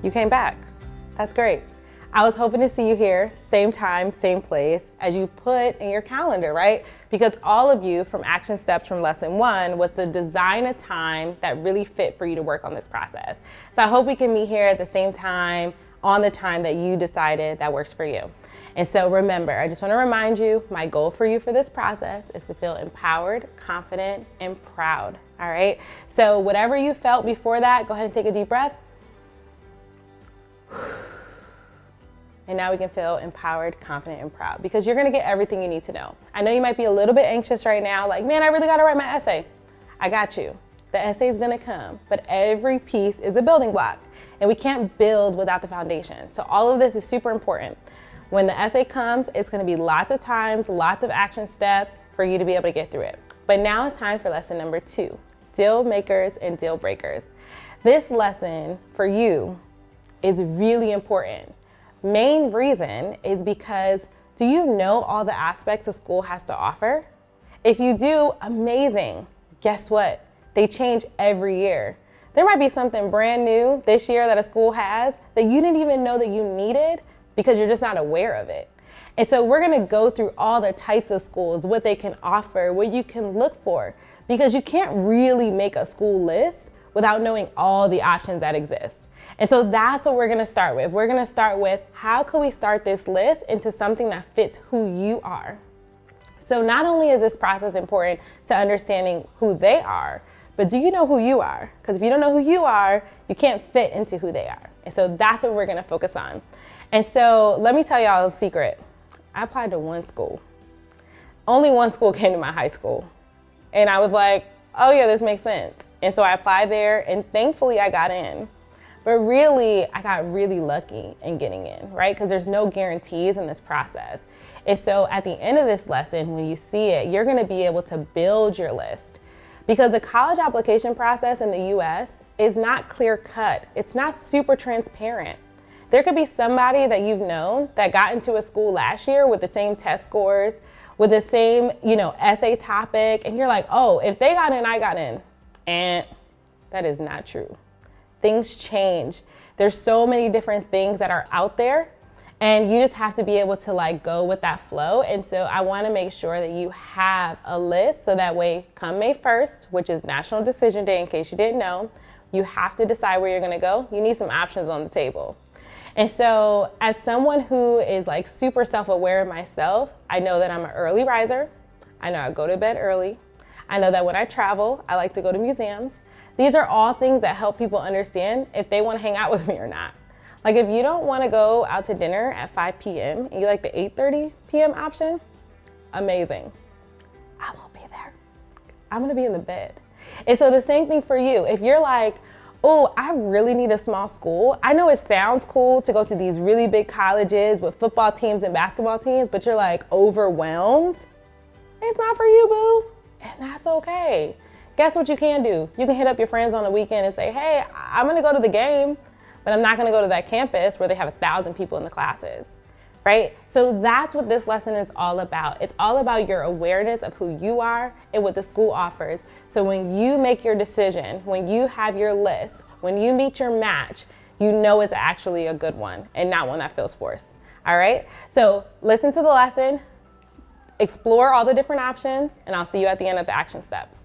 You came back. That's great. I was hoping to see you here, same time, same place, as you put in your calendar, right? Because all of you from action steps from lesson 1 was to design a time that really fit for you to work on this process. So I hope we can meet here at the same time, on the time that you decided that works for you. And so remember, I just want to remind you, my goal for you for this process is to feel empowered, confident, and proud, all right? So whatever you felt before that, go ahead and take a deep breath. And now we can feel empowered, confident, and proud because you're gonna get everything you need to know. I know you might be a little bit anxious right now, like, man, I really gotta write my essay. I got you. The essay is gonna come, but every piece is a building block and we can't build without the foundation. So all of this is super important. When the essay comes, it's gonna be lots of times, lots of action steps for you to be able to get through it. But now it's time for lesson number 2, deal makers and deal breakers. This lesson for you is really important. Main reason is because do you know all the aspects a school has to offer? If you do, amazing. Guess what? They change every year. There might be something brand new this year that a school has that you didn't even know that you needed because you're just not aware of it. And so we're gonna go through all the types of schools, what they can offer, what you can look for, because you can't really make a school list without knowing all the options that exist. And so that's what we're gonna start with. We're gonna start with how can we start this list into something that fits who you are. So not only is this process important to understanding who they are, but do you know who you are? Because if you don't know who you are, you can't fit into who they are. And so that's what we're gonna focus on. And so let me tell y'all a secret. I applied to one school. Only one school came to my high school. And I was like, oh yeah, this makes sense. And so I applied there and thankfully I got in. But really, I got really lucky in getting in, right? Because there's no guarantees in this process. And so at the end of this lesson, when you see it, you're gonna be able to build your list. Because the college application process in the US is not clear cut. It's not super transparent. There could be somebody that you've known that got into a school last year with the same test scores, with the same, essay topic, and you're like, oh, if they got in, I got in. And that is not true. Things change. There's so many different things that are out there and you just have to be able to go with that flow. And so I want to make sure that you have a list so that way come May 1st, which is National Decision Day in case you didn't know, you have to decide where you're going to go. You need some options on the table. And so as someone who is super self-aware of myself, I know that I'm an early riser. I know I go to bed early. I know that when I travel, I like to go to museums. These are all things that help people understand if they want to hang out with me or not. If you don't want to go out to dinner at 5 p.m. and you like the 8:30 p.m. option, amazing. I won't be there. I'm going to be in the bed. And so the same thing for you. If you're like, oh, I really need a small school. I know it sounds cool to go to these really big colleges with football teams and basketball teams, but you're overwhelmed. It's not for you, boo. And that's okay. Guess what you can do? You can hit up your friends on the weekend and say, hey, I'm gonna go to the game, but I'm not gonna go to that campus where they have 1,000 people in the classes, right? So that's what this lesson is all about. It's all about your awareness of who you are and what the school offers. So when you make your decision, when you have your list, when you meet your match, you know it's actually a good one and not one that feels forced, all right? So listen to the lesson, explore all the different options, and I'll see you at the end of the action steps.